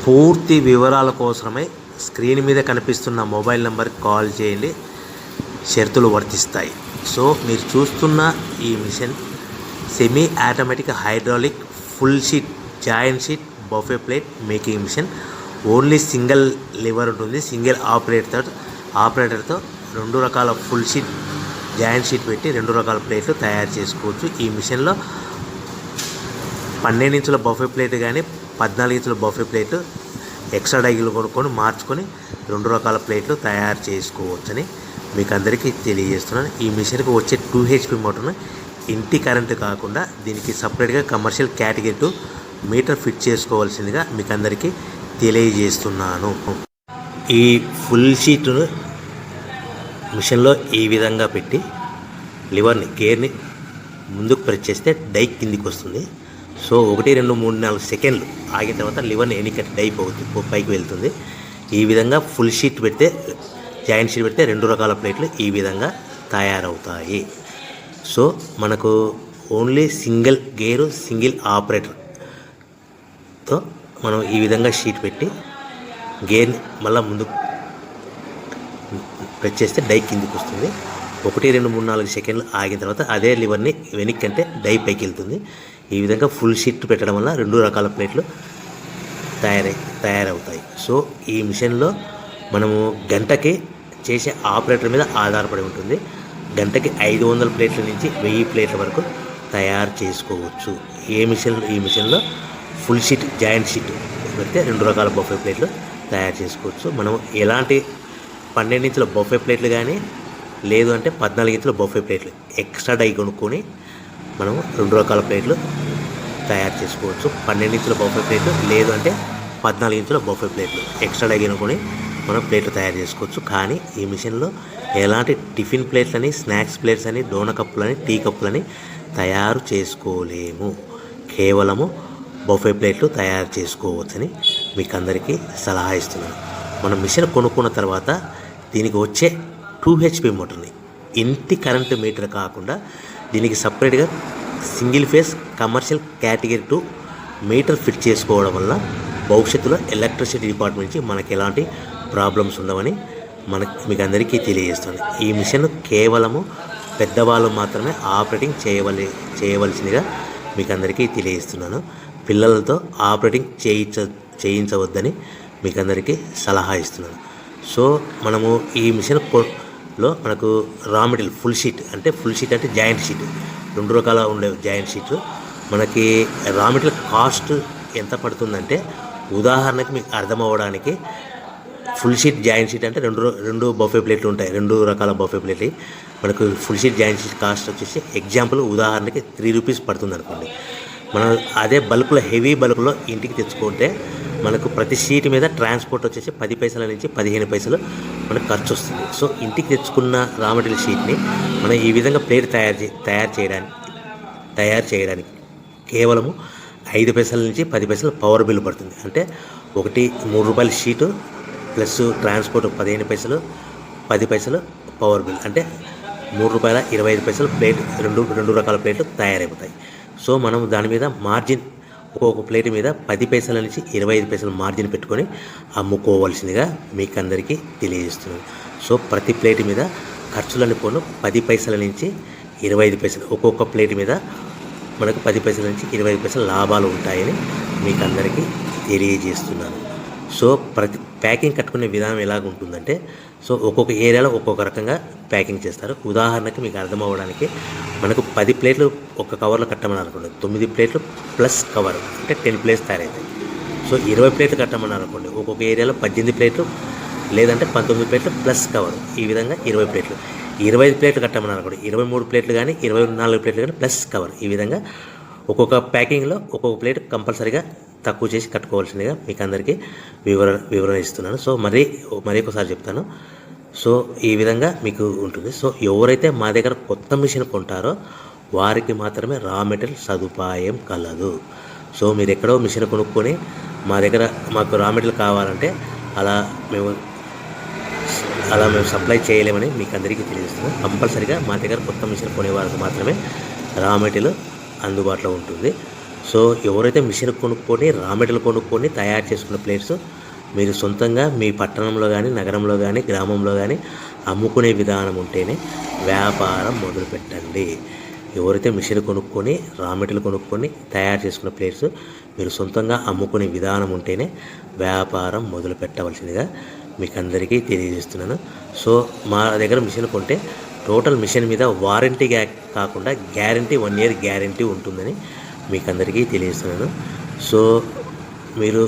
పూర్తి వివరాల కోసమై స్క్రీన్ మీద కనిపిస్తున్న మొబైల్ నెంబర్కి కాల్ చేయండి. షరతులు వర్తిస్తాయి. సో మీరు చూస్తున్న ఈ machine semi automatic hydraulic full sheet joint sheet buffet plate making machine. Only single lever ఉంటుంది. సింగిల్ ఆపరేటర్తో 2 రకాల ఫుల్ షీట్ జాయింట్ షీట్ పెట్టి 2 రకాల ప్లేట్లు తయారు చేసుకోవచ్చు. ఈ మిషన్లో 12 ఇంచుల బఫే ప్లేట్ కానీ 14 ఇంచుల బఫే ప్లేట్ ఎక్స్ట్రా డైలు కొనుక్కొని మార్చుకొని 2 రకాల ప్లేట్లు తయారు చేసుకోవచ్చని మీకు అందరికీ తెలియజేస్తున్నాను. ఈ మిషన్కి వచ్చే 2 HP మోటార్ను ఇంటి కరెంటు కాకుండా దీనికి సపరేట్గా కమర్షియల్ కేటగిరీ 2 మీటర్ ఫిట్ చేసుకోవాల్సిందిగా మీకు అందరికీ తెలియజేస్తున్నాను. ఈ ఫుల్ షీట్ను మిషన్లో ఈ విధంగా పెట్టి లివర్ని గేర్ని ముందుకు ప్రెస్ చేస్తే డై కిందికి వస్తుంది. సో 1 2 3 4 సెకండ్లు ఆగిన తర్వాత లివర్ని ఎన్నికట్టి డై పైకి వెళ్తుంది. ఈ విధంగా ఫుల్ షీట్ పెడితే జాయింట్ షీట్ పెడితే 2 రకాల ప్లేట్లు ఈ విధంగా తయారవుతాయి. సో మనకు ఓన్లీ సింగిల్ గేరు సింగిల్ ఆపరేటర్తో మనం ఈ విధంగా షీట్ పెట్టి గేర్ని మళ్ళీ ముందుకు ప్రెస్ చేస్తే డై కిందికి వస్తుంది. 1 2 3 4 సెకండ్లు ఆగిన తర్వాత అదే లివర్ని వెనక్కి అంటే డై పైకి వెళ్తుంది. ఈ విధంగా ఫుల్ షీట్ పెట్టడం వల్ల 2 రకాల ప్లేట్లు తయారవుతాయి. సో ఈ మిషన్లో మనము గంటకి చేసే ఆపరేటర్ మీద ఆధారపడి ఉంటుంది. గంటకి 500 ప్లేట్ల నుంచి 1000 ప్లేట్ల వరకు తయారు చేసుకోవచ్చు. ఈ మిషన్లో ఫుల్ షీట్ జాయింట్ షీట్ పెడితే 2 రకాల బఫే ప్లేట్లు తయారు చేసుకోవచ్చు. మనం ఎలాంటి 12 ఇంచుల బఫే ప్లేట్లు కానీ లేదు అంటే 14 ఇంచుల బఫే ప్లేట్లు ఎక్స్ట్రా డై కొనుక్కొని మనం 2 రకాల ప్లేట్లు తయారు చేసుకోవచ్చు. 12 ఇంచుల బఫే ప్లేట్లు లేదు అంటే 14 ఇంచుల బఫే ప్లేట్లు ఎక్స్ట్రా డై కొనుక్కొని మనం ప్లేట్లు తయారు చేసుకోవచ్చు. కానీ ఈ మిషన్లో ఎలాంటి టిఫిన్ ప్లేట్లని స్నాక్స్ ప్లేట్స్ అని డోనా కప్పులని టీ కప్పులని తయారు చేసుకోలేము. కేవలము బఫే ప్లేట్లు తయారు చేసుకోవచ్చని మీకు అందరికీ సలహా ఇస్తున్నాను. మనం మిషన్ కొనుక్కున్న తర్వాత దీనికి వచ్చే 2 HP మోటార్ని ఇంటి కరెంటు మీటర్ కాకుండా దీనికి సపరేట్గా single phase commercial category 2 metre fit చేసుకోవడం వల్ల భవిష్యత్తులో ఎలక్ట్రిసిటీ డిపార్ట్మెంట్ నుంచి మనకి ఎలాంటి ప్రాబ్లమ్స్ ఉండవని మీకు అందరికీ తెలియజేస్తుంది. ఈ మిషన్ కేవలము పెద్దవాళ్ళు మాత్రమే ఆపరేటింగ్ చేయవలసిందిగా మీకు అందరికీ తెలియజేస్తున్నాను. పిల్లలతో ఆపరేటింగ్ చేయించవద్దని మీకు అందరికీ సలహా ఇస్తున్నాను. సో మనము ఈ మిషన్లో మనకు రా మెటీరియల్ ఫుల్ షీట్ అంటే జాయింట్ షీట్ 2 రకాల ఉండే జాయింట్ షీట్లు మనకి రా మెటీరియల్ కాస్ట్ ఎంత పడుతుందంటే ఉదాహరణకి మీకు అర్థం అవ్వడానికి ఫుల్ షీట్ జాయింట్ షీట్ అంటే 2 బఫే ప్లేట్లు ఉంటాయి. 2 రకాల బఫే ప్లేట్లు మనకు full sheet joint sheet cost వచ్చేసి ఎగ్జాంపుల్ ఉదాహరణకి 3 రూపీస్ పడుతుంది అనుకోండి. మనం అదే బల్క్లో హెవీ బల్క్లో ఇంటికి తెచ్చుకుంటే మనకు ప్రతి షీట్ మీద ట్రాన్స్పోర్ట్ వచ్చేసి 10 పైసల నుంచి 15 పైసలు మనకు ఖర్చు వస్తుంది. సో ఇంటికి తెచ్చుకున్న రా మెటీరియల్ షీట్ని మనం ఈ విధంగా ప్లేట్ తయారు చేయడానికి కేవలము 5 పైసల నుంచి 10 పైసలు పవర్ బిల్ పడుతుంది. అంటే 3 రూపాయల షీటు ప్లస్ ట్రాన్స్పోర్ట్ 15 పైసలు 10 పైసలు పవర్ బిల్ అంటే 3 రూపాయల 25 పైసలు ప్లేట్ 2 రకాల ప్లేట్లు తయారైపోతాయి. సో మనం దాని మీద మార్జిన్ ఒక్కొక్క ప్లేట్ మీద 10 పైసల నుంచి 25 పైసలు మార్జిన్ పెట్టుకొని అమ్ముకోవాల్సిందిగా మీకు అందరికీ తెలియజేస్తున్నాను. సో ప్రతి ప్లేట్ మీద ఖర్చులని పోను 10 పైసల నుంచి 25 పైసలు ఒక్కొక్క ప్లేట్ మీద మనకు 10 పైసల నుంచి 25 పైసలు లాభాలు ఉంటాయని మీకు అందరికీ తెలియజేస్తున్నాను. సో ప్రతి ప్యాకింగ్ కట్టుకునే విధానం ఎలాగ ఉంటుందంటే సో ఒక్కొక్క ఏరియాలో ఒక్కొక్క రకంగా ప్యాకింగ్ చేస్తారు. ఉదాహరణకి మీకు అర్థం అవ్వడానికి మనకు 10 ప్లేట్లు ఒక కవర్లో కట్టమని అనుకోండి, 9 ప్లేట్లు ప్లస్ కవర్ అంటే 10 ప్లేట్స్ తయారవుతాయి. సో 20 ప్లేట్లు కట్టమని అనుకోండి, ఒక్కొక్క ఏరియాలో 18 ప్లేట్లు లేదంటే 19 ప్లేట్లు ప్లస్ కవర్ ఈ విధంగా 20 ప్లేట్లు. 25 ప్లేట్లు కట్టమని అనుకోండి, 23 ప్లేట్లు కానీ 24 ప్లేట్లు కానీ ప్లస్ కవర్ ఈ విధంగా ఒక్కొక్క ప్యాకింగ్లో ఒక్కొక్క ప్లేట్ కంపల్సరీగా తక్కువ చేసి కట్టుకోవాల్సిందిగా మీకు అందరికీ వివరణ ఇస్తున్నాను. సో మరీ ఒకసారి చెప్తాను. సో ఈ విధంగా మీకు ఉంటుంది. సో ఎవరైతే మా దగ్గర కొత్త మిషన్ కొంటారో వారికి మాత్రమే రా మెటీరియల్ సదుపాయం కలదు. సో మీరు ఎక్కడో మిషన్ కొనుక్కొని మాకు రా మెటీరియల్ కావాలంటే అలా మేము సప్లై చేయలేమని మీకు అందరికీ తెలియజేస్తున్నాం. కంపల్సరీగా మా దగ్గర కొత్త మిషన్ కొనే వారికి మాత్రమే రా మెటీరియల్ అందుబాటులో ఉంటుంది. సో ఎవరైతే మిషన్ కొనుక్కొని రా మెటీరియల్ కొనుక్కొని తయారు చేసుకున్న ప్లేట్స్ మీరు సొంతంగా మీ పట్టణంలో కానీ నగరంలో కానీ గ్రామంలో కానీ అమ్ముకునే విధానం ఉంటేనే వ్యాపారం మొదలుపెట్టండి. ఎవరైతే మిషన్ కొనుక్కొని రా మెటీరియల్ కొనుక్కొని తయారు చేసుకున్న ప్లేట్స్ మీరు సొంతంగా అమ్ముకునే విధానం ఉంటేనే వ్యాపారం మొదలు పెట్టవలసిందిగా మీకు అందరికీ తెలియజేస్తున్నాను. సో మా దగ్గర మిషన్ కొంటే టోటల్ మిషన్ మీద వారంటీ కాకుండా గ్యారంటీ 1 year గ్యారంటీ ఉంటుందని మీకు అందరికీ తెలియజేస్తున్నాను. సో మీరు